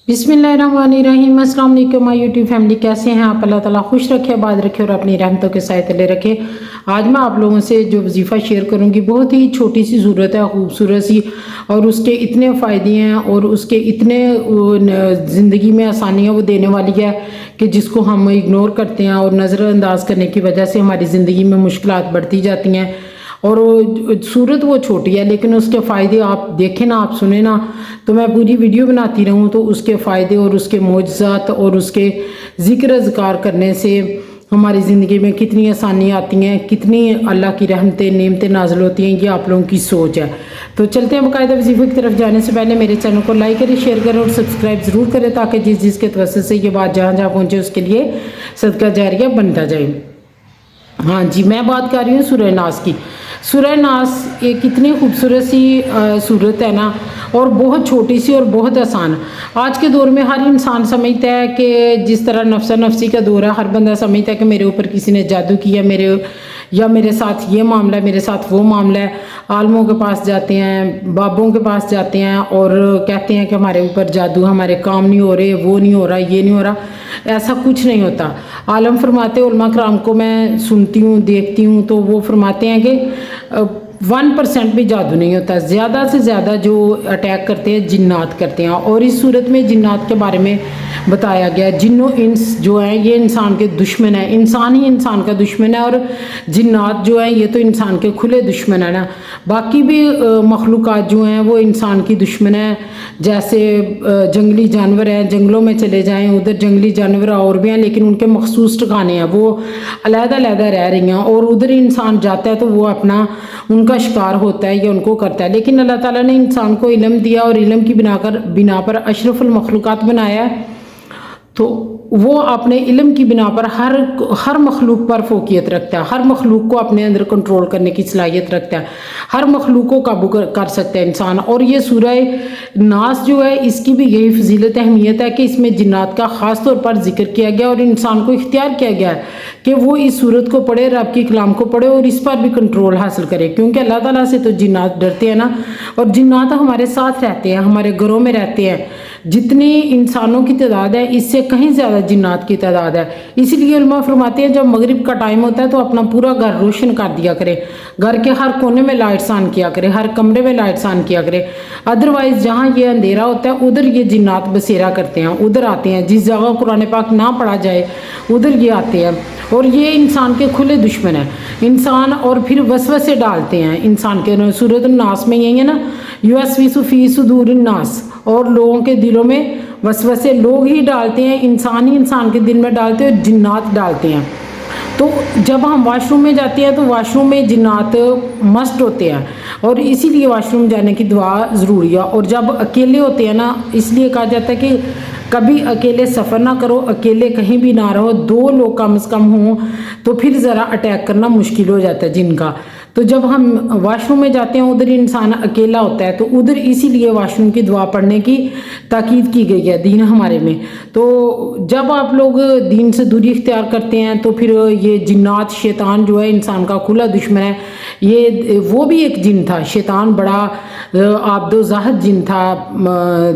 बिस्मिल्लाहिर्रहमानिर्रहीम। अस्सलाम वालेकुम माय यूट्यूब फैमिली, कैसे हैं आप? अल्लाह ताला खुश रखे, आबाद रखे और अपनी रहमतों के साए तले रखे। आज मैं आप लोगों से जो वजीफ़ा शेयर करूंगी बहुत ही छोटी सी सूरत है, खूबसूरत सी, और उसके इतने फ़ायदे हैं और उसके इतने ज़िंदगी में आसानियाँ वो देने वाली है कि जिसको हम इग्नोर करते हैं और नज़रअंदाज करने की वजह से हमारी ज़िंदगी में मुश्किलात बढ़ती जाती हैं। और सूरत वो छोटी है लेकिन उसके फ़ायदे आप देखें ना, आप सुने ना, तो मैं पूरी वीडियो बनाती रहूँ तो उसके फ़ायदे और उसके मोजज़ात और उसके ज़िक्र अज़कार करने से हमारी ज़िंदगी में कितनी आसानी आती हैं, कितनी अल्लाह की रहमतें नेमतें नाज़िल होती हैं, ये आप लोगों की सोच है। तो चलते हैं बाकायदा वजीफ़े की तरफ। जाने से पहले मेरे चैनल को लाइक करें, शेयर करें और सब्सक्राइब ज़रूर करें ताकि जिसके तवज्जो से ये बात जहाँ जहाँ पहुँचे उसके लिए सदका जारिया बनता जाए। हाँ जी, मैं बात कर रही हूँ सूरह नास की। सूरह नास एक कितनी खूबसूरत सी सूरत है ना, और बहुत छोटी सी और बहुत आसान। आज के दौर में हर इंसान समझता है कि जिस तरह नफ्सा नफसी का दौर है, हर बंदा समझता है कि मेरे ऊपर किसी ने जादू किया, मेरे साथ ये मामला है, मेरे साथ वो मामला है। आलमों के पास जाते हैं, बाबों के पास जाते हैं और कहते हैं कि हमारे ऊपर जादू, हमारे काम नहीं हो रहे, वो नहीं हो रहा, ये नहीं हो रहा। ऐसा कुछ नहीं होता। आलम फरमाते, उलमा कराम को मैं सुनती हूँ, देखती हूँ, तो वो फरमाते हैं कि 1% भी जादू नहीं होता। ज़्यादा से ज़्यादा जो अटैक करते हैं जिन्नात करते हैं, और इस सूरत में जिन्नात के बारे में बताया गया है। जिन्नो इंस जो है ये इंसान के दुश्मन है, इंसान ही इंसान का दुश्मन है, और जिन्नात जो है ये तो इंसान के खुले दुश्मन है ना। बाकी भी मखलूक़ात जो हैं वो इंसान की दुश्मन है। जैसे जंगली जानवर हैं, जंगलों में चले जाएं, उधर जंगली जानवर और भी हैं लेकिन उनके मखसूस ठिकाने हैं, वो अलग-अलग रह रही हैं, और उधर इंसान जाता है तो वो अपना उनका शिकार होता है या उनको करता है। लेकिन अल्लाह ताला ने इंसान को इल्म दिया और इल्म की बिना पर अशरफुल मखलूक़ात बनाया है, तो वो अपने इल्म की बिना पर हर मखलूक पर फोकियत रखता है, हर मखलूक को अपने अंदर कंट्रोल करने की सलाहियत रखता है, हर मखलूक को काबू कर सकता है इंसान। और ये सूरह नास जो है इसकी भी यही फजीलत अहमियत है कि इसमें जिन्नात का ख़ास तौर पर जिक्र किया गया और इंसान को इख्तियार किया गया है कि वो इस सूरत को पढ़े, रब की कलाम को पढ़े और इस पर भी कंट्रोल हासिल करे। क्योंकि अल्लाह ताला से तो जिन्नात डरते हैं ना, और जिन्नात हमारे साथ रहते हैं, हमारे घरों में रहते हैं। जितनी इंसानों की तादाद है इससे कहीं ज़्यादा जिन्नात की तादाद है। इसीलिए उलमा फरमाते हैं जब मगरिब का टाइम होता है तो अपना पूरा घर रोशन कर दिया करे, घर के हर कोने में लाइट्स ऑन किया करे, हर कमरे में लाइट्स ऑन किया करे। अदरवाइज़ जहाँ ये अंधेरा होता है उधर ये जिन्नात बसेरा करते हैं, उधर आते हैं। जिस जगह कुरान पाक ना पढ़ा जाए उधर ये आते हैं, और ये इंसान के खुले दुश्मन है इंसान। और फिर वसवसे डालते हैं इंसान के। सूरत नास में यही है ना, युवस्विसु फी सुदूर नास, और लोगों के दिलों में वसवसे लोग ही डालते हैं, इंसान ही इंसान के दिल में डालते हैं और जिन्नात डालते हैं। तो जब हम वाशरूम में जाते हैं तो वाशरूम में जिन्नात मस्ट होते हैं, और इसीलिए वाशरूम जाने की दुआ ज़रूरी है। और जब अकेले होते हैं ना, इसलिए कहा जाता है कि कभी अकेले सफ़र ना करो, अकेले कहीं भी ना रहो, 2 लोग कम से कम हों तो फिर ज़रा अटैक करना मुश्किल हो जाता है जिनका। तो जब हम वाशरूम में जाते हैं उधर इंसान अकेला होता है, तो उधर इसीलिए वाशरूम की दुआ पढ़ने की ताकीद की गई है दीन हमारे में। तो जब आप लोग दीन से दूरी इख्तियार करते हैं तो फिर ये जिन्नात, शैतान जो है इंसान का खुला दुश्मन है। ये वो भी एक जिन था, शैतान बड़ा आबदोज़ाहद जिन था।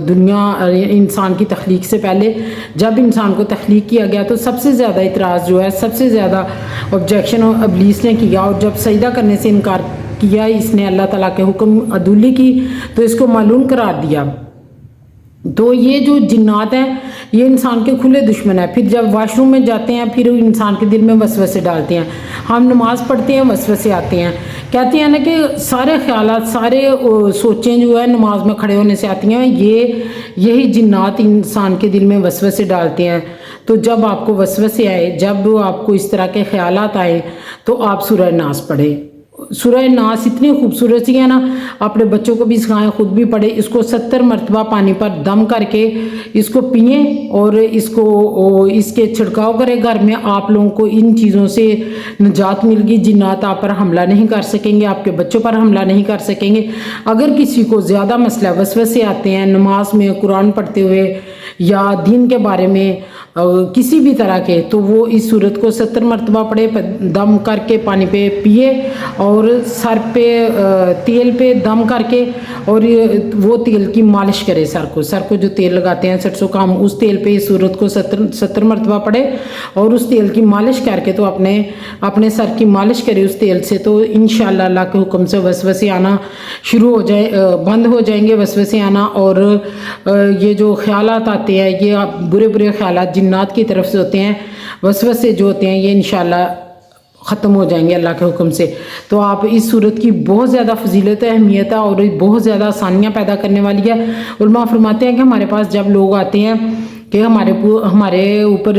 दुनिया इंसान की तख्लीक से पहले जब इंसान को तख्लीक किया गया तो सबसे ज़्यादा इतराज़ जो है, सबसे ज़्यादा ऑब्जेक्शन इब्लीस ने किया, और जब सजदा करने से इनकार किया इसने, अल्लाह ताला के हुक्म अदुल्ली की, तो इसको मालूम करार दिया। तो ये जो जिन्नात हैं ये इंसान के खुले दुश्मन है। फिर जब वाशरूम में जाते हैं फिर इंसान के दिल में वसवसे डालते हैं। हम नमाज़ पढ़ते हैं, वसवसे आते हैं। कहते हैं ना कि सारे ख्यालात, सारे सोचें जो है नमाज में खड़े होने से आती हैं, यही जिन्नात इंसान के दिल में वसवसे डालते हैं। तो जब आपको वसवसे आए, जब आपको इस तरह के ख्यालात आए, तो आप सूरह नास पढ़ें। सूरह नास इतनी खूबसूरत सी है ना, अपने बच्चों को भी सिखाएं, खुद भी पढ़े। इसको 70 मरतबा पानी पर दम करके इसको पिएं और इसके छिड़काव करें घर में। आप लोगों को इन चीज़ों से निजात मिलेगी। जिन्नात आप पर हमला नहीं कर सकेंगे, आपके बच्चों पर हमला नहीं कर सकेंगे। अगर किसी को ज़्यादा मसला वसवसे आते हैं नमाज में, कुरान पढ़ते हुए یا دین کے بارے میں کسی بھی طرح کے، تو وہ اس صورت کو 70 مرتبہ پڑھے، دم کر کے پانی پہ پیے، اور سر پہ تیل پہ دم کر کے، اور وہ تیل کی مالش کرے، سر کو جو تیل لگاتے ہیں سرسوں کا، ہم اس تیل پہ اس صورت کو 70 مرتبہ پڑھے اور اس تیل کی مالش کر کے، تو اپنے سر کی مالش کرے اس تیل سے، تو انشاءاللہ اللہ کے حکم سے وسوسے آنا شروع ہو جائے، بند ہو جائیں گے وسوسے آنا، اور یہ جو خیالات آتے ہیں، یہ برے خیالات جنات کی طرف سے ہوتے ہیں، وسوسے جو ہوتے ہیں، یہ انشاءاللہ ختم ہو جائیں گے اللہ کے حکم سے۔ تو آپ اس صورت کی بہت زیادہ فضیلت ہے، اہمیت ہے، اور بہت زیادہ آسانیاں پیدا کرنے والی ہے۔ علماء فرماتے ہیں کہ ہمارے پاس جب لوگ آتے ہیں کہ ہمارے اوپر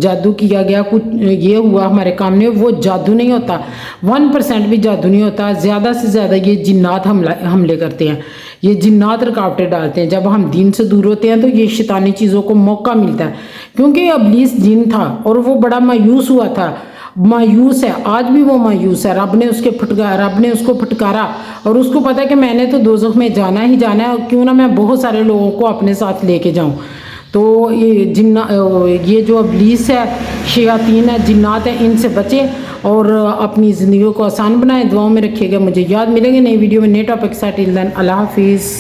جادو کیا گیا، کچھ یہ ہوا ہمارے کام میں، وہ جادو نہیں ہوتا، 1% بھی جادو نہیں ہوتا، زیادہ سے زیادہ یہ جنات حملے کرتے ہیں، یہ جنات رکاوٹیں ڈالتے ہیں۔ جب ہم دین سے دور ہوتے ہیں تو یہ شیطانی چیزوں کو موقع ملتا ہے، کیونکہ ابلیس جن تھا اور وہ بڑا مایوس ہوا تھا، مایوس ہے، آج بھی وہ مایوس ہے۔ رب نے اس کو پھٹکارا، اور اس کو پتا ہے کہ میں نے تو دوزخ میں جانا ہی جانا ہے، اور کیوں نہ میں بہت سارے لوگوں کو اپنے ساتھ لے کے جاؤں۔ تو یہ جو ابلیس ہے، شیاطین ہے، جنات ہیں، ان سے بچیں اور اپنی زندگیوں کو آسان بنائیں۔ دعاؤں میں رکھیے گا، مجھے یاد ملیں گے نئی ویڈیو میں نئے ٹاپک کے ساتھ۔ اللہ حافظ۔